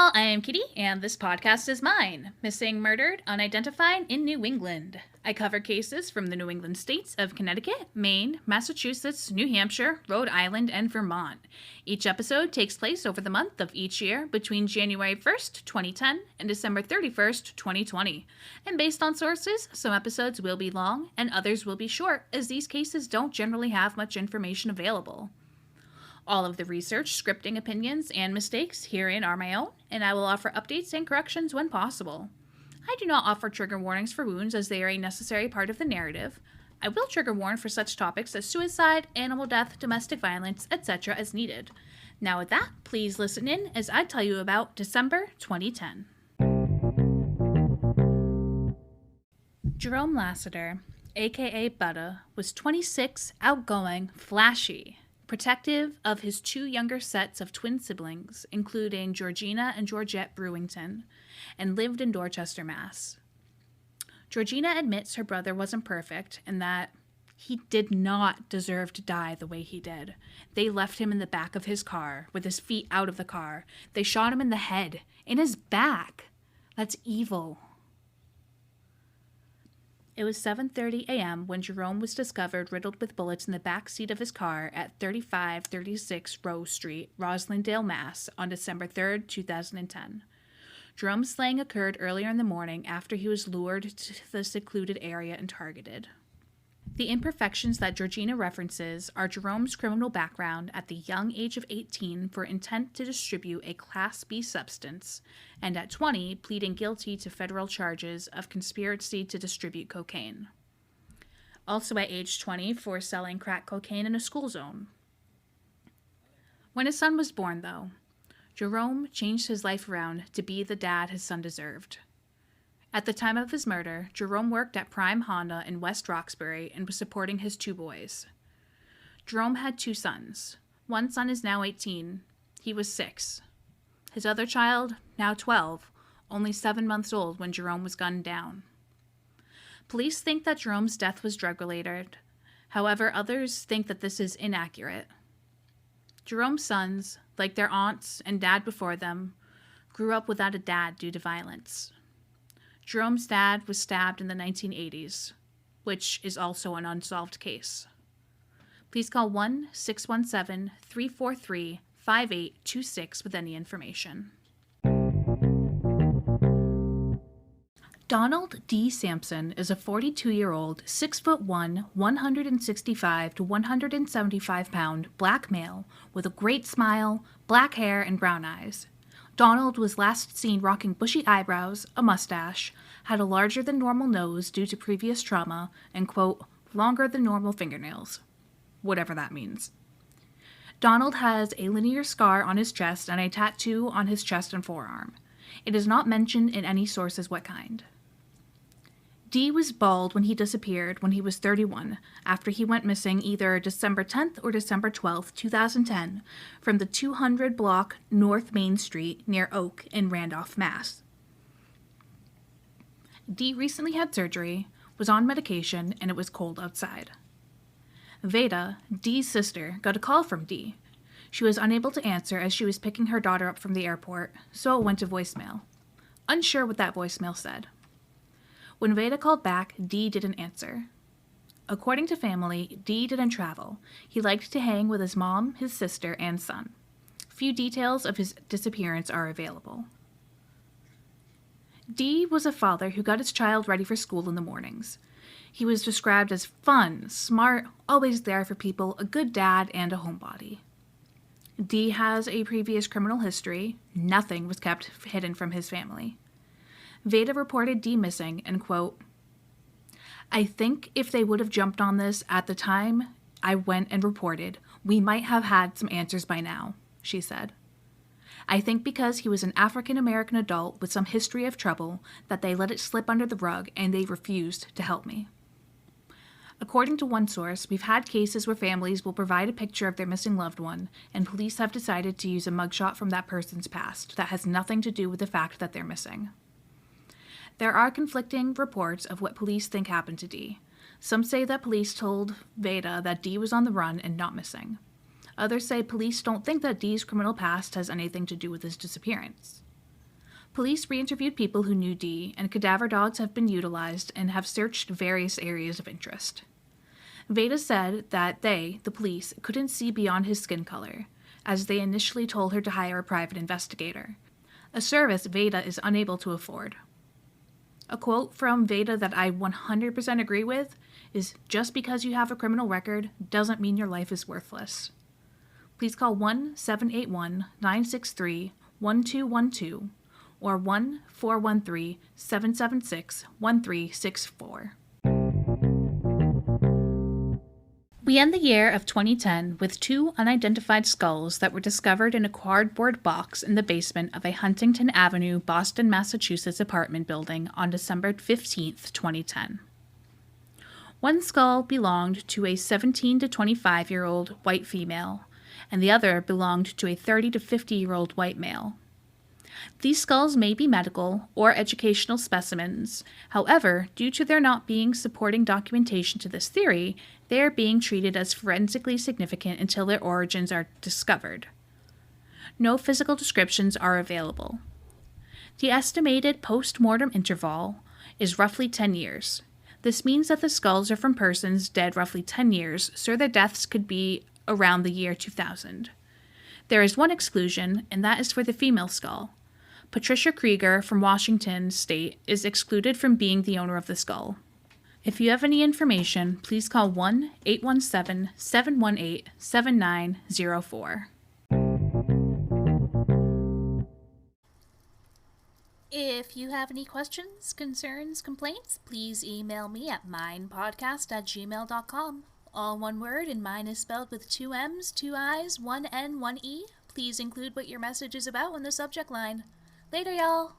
y'all, I am Kitty, and this podcast is mine. Missing, murdered, unidentified in New England. I cover cases from the New England states of Connecticut, Maine, Massachusetts, New Hampshire, Rhode Island, and Vermont. Each episode takes place over the month of each year between January 1st, 2010 and December 31st, 2020. And based on sources, some episodes will be long and others will be short, as these cases don't generally have much information available. All of the research, scripting, opinions, and mistakes herein are my own, and I will offer updates and corrections when possible. I do not offer trigger warnings for wounds as they are a necessary part of the narrative. I will trigger warn for such topics as suicide, animal death, domestic violence, etc. as needed. Now with that, please listen in as I tell you about December 2010. Jerome Lassiter, aka Butta, was 26, outgoing, flashy, protective of his two younger sets of twin siblings, including Georgina and Georgette Brewington, and lived in Dorchester, Mass. Georgina admits her brother wasn't perfect and that he did not deserve to die the way he did. They left him in the back of his car, with his feet out of the car. They shot him in the head, in his back. That's evil. It was 7:30 a.m. when Jerome was discovered riddled with bullets in the back seat of his car at 3536 Rowe St Roslindale, Mass. on December 3rd, 2010. Jerome's slaying occurred earlier in the morning after he was lured to the secluded area and targeted. The imperfections that Georgina references are Jerome's criminal background at the young age of 18 for intent to distribute a Class B substance, and at 20 pleading guilty to federal charges of conspiracy to distribute cocaine. Also at age 20 for selling crack cocaine in a school zone. When his son was born, though, Jerome changed his life around to be the dad his son deserved. At the time of his murder, Jerome worked at Prime Honda in West Roxbury and was supporting his two boys. Jerome had two sons. One son is now 18. He was 6. His other child, now 12, only 7 months old when Jerome was gunned down. Police think that Jerome's death was drug-related. However, others think that this is inaccurate. Jerome's sons, like their aunts and dad before them, grew up without a dad due to violence. Jerome's dad was stabbed in the 1980s, which is also an unsolved case. Please call 1-617-343-5826 with any information. Donald Dee Sampson is a 42-year-old, 6'1", 165 to 175 pound black male with a great smile, black hair, and brown eyes. Donald was last seen rocking bushy eyebrows, a mustache, had a larger than normal nose due to previous trauma, and, quote, longer than normal fingernails. Whatever that means. Donald has a linear scar on his chest and a tattoo on his chest and forearm. It is not mentioned in any sources what kind. Dee was bald when he disappeared when he was 31, after he went missing either December 10th or December 12th, 2010, from the 200 block North Main Street near Oak in Randolph, Mass. Dee recently had surgery, was on medication, and it was cold outside. Veda, Dee's sister, got a call from Dee. She was unable to answer as she was picking her daughter up from the airport, so it went to voicemail. Unsure what that voicemail said. When Veda called back, Dee didn't answer. According to family, Dee didn't travel. He liked to hang with his mom, his sister, and son. Few details of his disappearance are available. Dee was a father who got his child ready for school in the mornings. He was described as fun, smart, always there for people, a good dad, and a homebody. Dee has a previous criminal history. Nothing was kept hidden from his family. Veda reported Dee missing and, quote, I think if they would have jumped on this at the time I went and reported, we might have had some answers by now, she said. I think because he was an African-American adult with some history of trouble that they let it slip under the rug and they refused to help me. According to one source, we've had cases where families will provide a picture of their missing loved one, and police have decided to use a mugshot from that person's past that has nothing to do with the fact that they're missing. There are conflicting reports of what police think happened to Dee. Some say that police told Veda that Dee was on the run and not missing. Others say police don't think that Dee's criminal past has anything to do with his disappearance. Police re-interviewed people who knew Dee, and cadaver dogs have been utilized and have searched various areas of interest. Veda said that they, the police, couldn't see beyond his skin color, as they initially told her to hire a private investigator, a service Veda is unable to afford. A quote from Veda that I 100% agree with is, "Just because you have a criminal record doesn't mean your life is worthless." Please call 1-781-963-1212 or 1-413-776-1364. We end the year of 2010 with 2 unidentified skulls that were discovered in a cardboard box in the basement of a Huntington Avenue, Boston, Massachusetts apartment building on December 15, 2010. One skull belonged to a 17 to 25-year-old white female, and the other belonged to a 30 to 50-year-old white male. These skulls may be medical or educational specimens. However, due to there not being supporting documentation to this theory, they are being treated as forensically significant until their origins are discovered. No physical descriptions are available. The estimated post-mortem interval is roughly 10 years. This means that the skulls are from persons dead roughly 10 years, so their deaths could be around the year 2000. There is one exclusion, and that is for the female skull. Patricia Krieger from Washington State is excluded from being the owner of the skull. If you have any information, please call 1-817-718-7904. If you have any questions, concerns, complaints, please email me at minepodcast@gmail.com. All one word, and mine is spelled with 2 M's, 2 I's, 1 N, 1 E. Please include what your message is about in the subject line. Later, y'all!